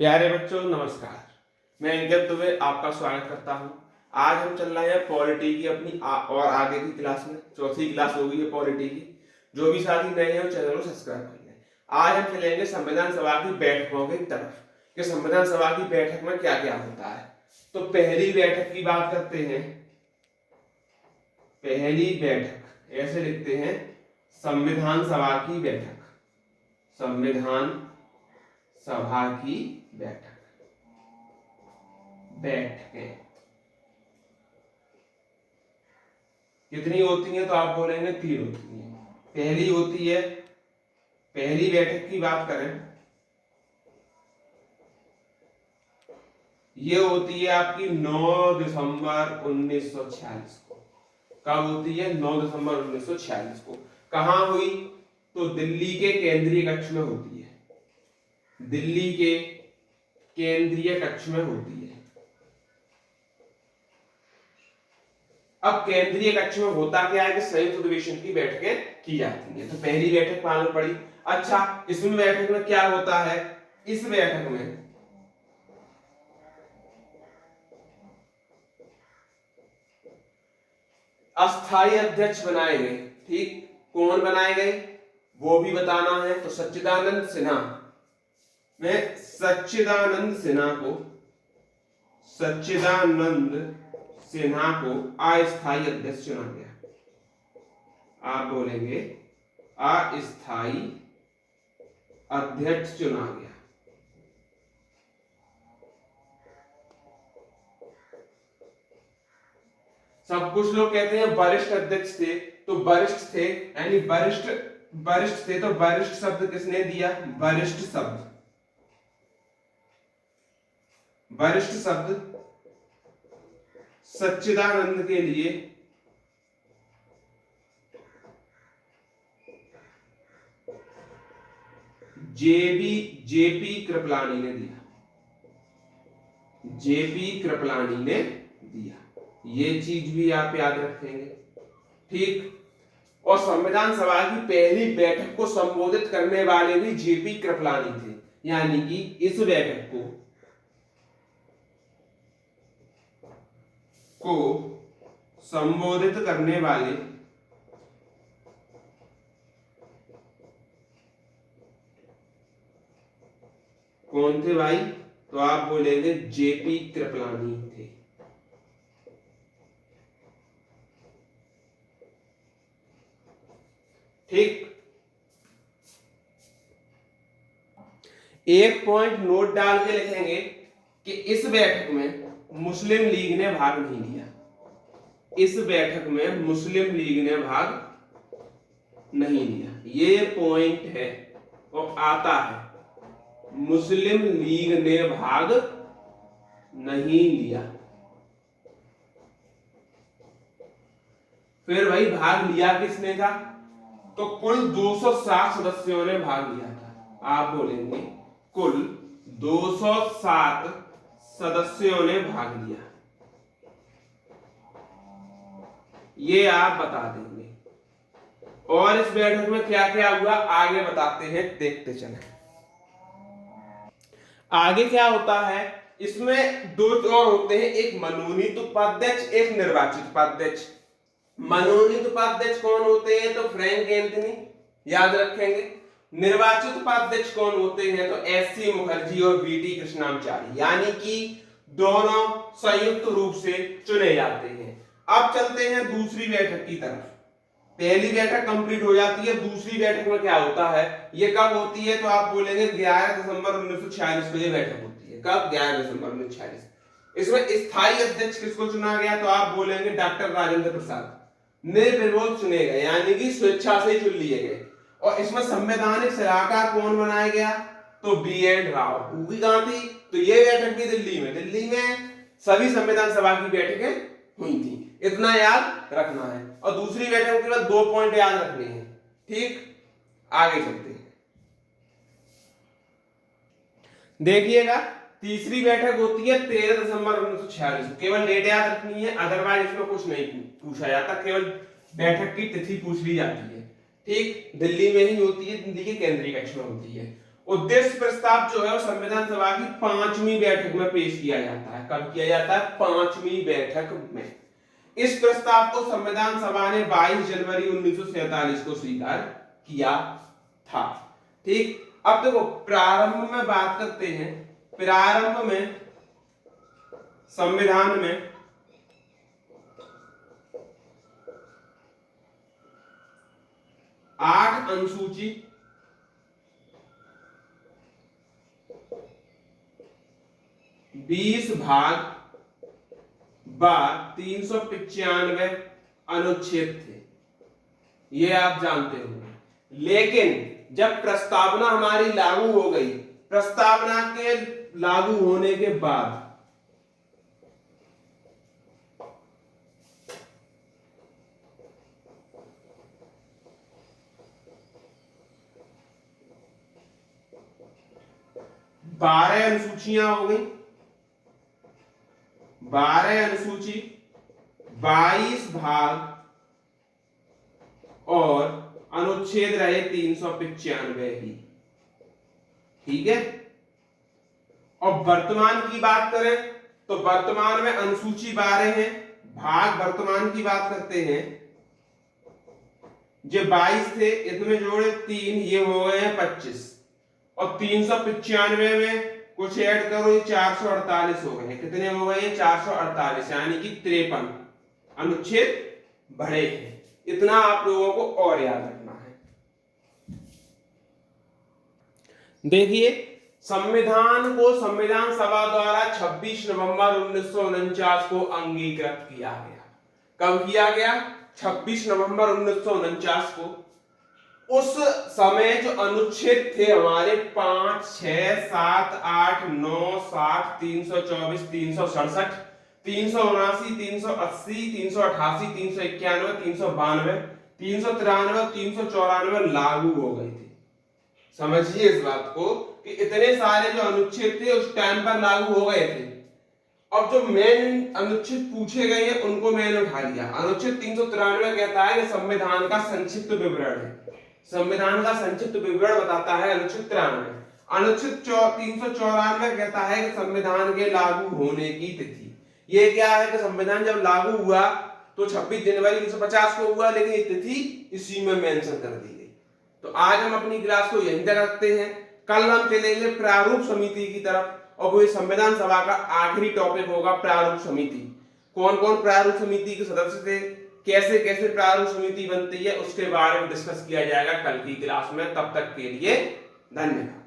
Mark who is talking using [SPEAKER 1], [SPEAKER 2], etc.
[SPEAKER 1] प्यारे बच्चों नमस्कार। मैं अंकित दुबे आपका स्वागत करता हूं। आज हम चल रहे हैं पॉलिटी की अपनी और आगे की क्लास में। चौथी क्लास हो गई है पॉलिटी की। जो भी साथी नए हैं वो चैनल को सब्सक्राइब कर लें। आज हम चलेंगे संविधान सभा की बैठकों की तरफ कि संविधान सभा की बैठक में क्या क्या होता है। तो पहली बैठक की बात करते हैं। पहली बैठक ऐसे लिखते हैं, संविधान सभा की बैठक। संविधान सभा की बैठक। बैठकें कितनी होती हैं? तो आप बोलेंगे 3 होती हैं। पहली होती है, पहली बैठक की बात करें, ये होती है आपकी 9 दिसंबर 1946 को। कब होती है? 9 दिसंबर 1946 को। कहां हुई? तो दिल्ली के केंद्रीय कक्ष में होती है। दिल्ली के केंद्रीय कक्ष में होती है। अब केंद्रीय कक्ष में होता क्या है कि संयुक्त अधिवेशन की बैठकें की जाती हैं। तो पहली बैठक मालूम पड़ी। अच्छा, इसमें बैठक में क्या होता है? इस बैठक में अस्थायी अध्यक्ष बनाए गए। ठीक, कौन बनाए गए वो भी बताना है। तो सच्चिदानंद सिन्हा में सच्चिदानंद सिन्हा को अस्थायी अध्यक्ष चुना गया। आप बोलेंगे अस्थायी अध्यक्ष चुना गया। सब कुछ लोग कहते हैं वरिष्ठ अध्यक्ष थे, तो वरिष्ठ थे यानी वरिष्ठ थे, तो वरिष्ठ शब्द किसने दिया? वरिष्ठ शब्द सच्चिदानंद के लिए जेपी कृपलानी ने दिया। जेपी कृपलानी ने दिया। ये चीज भी आप याद रखेंगे। ठीक, और संविधान सभा की पहली बैठक को संबोधित करने वाले भी जेपी कृपलानी थे। यानी कि इस बैठक को संबोधित करने वाले कौन थे भाई? तो आप बोलेंगे जेपी कृपलानी थे। ठीक, एक पॉइंट नोट डाल के लिखेंगे कि इस बैठक में मुस्लिम लीग ने भाग नहीं लिया। इस बैठक में मुस्लिम लीग ने भाग नहीं लिया। ये पॉइंट है और आता है, मुस्लिम लीग ने भाग नहीं लिया। फिर भाई भाग लिया किसने था? तो कुल 207 सदस्यों ने भाग लिया था। आप बोलेंगे कुल 207 सदस्यों ने भाग लिया। ये आप बता देंगे। और इस बैठक में क्या क्या हुआ आगे बताते हैं, देखते चलें। आगे क्या होता है? इसमें दो और होते हैं, एक मनोनीत उपाध्यक्ष, एक निर्वाचित उपाध्यक्ष। मनोनीत उपाध्यक्ष कौन होते हैं? तो फ्रैंक एंथनी, याद रखेंगे। निर्वाचित उपाध्यक्ष कौन होते हैं? तो एससी मुखर्जी और बीटी कृष्णाचारी, यानी कि दोनों संयुक्त रूप से चुने जाते हैं। अब चलते हैं दूसरी बैठक की तरफ। पहली बैठक कंप्लीट हो जाती है, दूसरी बैठक में क्या होता है? ये कब होती है? तो आप बोलेंगे 11 दिसंबर 1946 को ये बैठक होती है। कब? 11 दिसंबर 1946। इसमें स्थायी अध्यक्ष किसको चुना गया? तो आप बोलेंगे डॉक्टर राजेंद्र प्रसाद निर्विरोध चुने गए, यानी कि स्वेच्छा से चुन लिए गए। और इसमें संवैधानिक सलाहकार कौन बनाया गया? तो बी.एन. राव। वो कहां थी? तो ये बैठक भी दिल्ली में सभी संविधान सभा की बैठकें हुई थी। इतना याद रखना है। और दूसरी बैठक के बाद 2 पॉइंट याद रखने हैं। ठीक, आगे चलते हैं। देखिएगा, तीसरी बैठक होती है 13 दिसंबर 1946। केवल डेट याद रखनी है, अदरवाइज इसमें कुछ नहीं पूछा जाता, केवल बैठक की तिथि पूछ ली जाती है। ठीक, दिल्ली में ही होती है, दिल्ली के केंद्रीय कक्ष में होती है। उद्देश्य प्रस्ताव जो है वो संविधान सभा की 5वीं बैठक में पेश किया जाता है। कब किया जाता है? 5वीं बैठक में। इस प्रस्ताव को संविधान सभा ने 22 जनवरी 1947 को स्वीकार किया था। ठीक, अब देखो प्रारंभ में बात करते हैं। प्रारंभ में संविधान में 8 अनुसूची, 20 भाग व 395 अनुच्छेद थे, ये आप जानते होंगे। लेकिन जब प्रस्तावना हमारी लागू हो गई, प्रस्तावना के लागू होने के बाद बारह अनुसूचियां हो गई, 12 अनुसूची, 22 भाग और अनुच्छेद रहे 395 ही। ठीक है। और वर्तमान की बात करें तो वर्तमान में अनुसूची 12 है, भाग वर्तमान की बात करते हैं जो 22 थे, इसमें जोड़े 3, ये हो गए हैं 25, और 395 में कुछ ऐड करो, ये 448 हो गए। कितने हो गए? 448, यानी कि 53 अनुच्छेद बढ़े हैं। इतना आप लोगों को और याद रखना है। देखिए, संविधान को संविधान सभा द्वारा 26 नवंबर 1949 को अंगीकृत किया गया। कब किया गया? 26 नवंबर 1949 को। उस समय जो अनुच्छेद थे हमारे 5, 6, 7, 8, 9, 60, 324, 367, 379, 380, 388, 391, 392, 393 और 394 लागू हो गए थे। समझिए इस बात को कि इतने सारे जो अनुच्छेद थे उस टाइम पर लागू हो गए थे। अब जो मेन अनुच्छेद पूछे गए हैं उनको मैंने उठा लिया। अनुच्छेद 393 कहता है कि संविधान का संक्षिप्त विवरण है। संविधान का संक्षिप्त विवरण बताता है अनुच्छेद 93। अनुच्छेद 394 कहता है कि संविधान के लागू होने की तिथि। ये क्या है कि संविधान जब लागू हुआ तो 26 जनवरी 1950 को हुआ, लेकिन ये तिथि इसी में मेंशन कर दी गई। तो आज हम अपनी क्लास को यहीं तक रखते हैं। कल हम चलेंगे प्रारूप समिति की तरफ, और वो संविधान सभा का आखिरी टॉपिक होगा प्रारूप समिति। कौन कौन प्रारूप समिति के सदस्य थे, कैसे कैसे प्रारूप समिति बनती है, उसके बारे में डिस्कस किया जाएगा कल की क्लास में। तब तक के लिए धन्यवाद।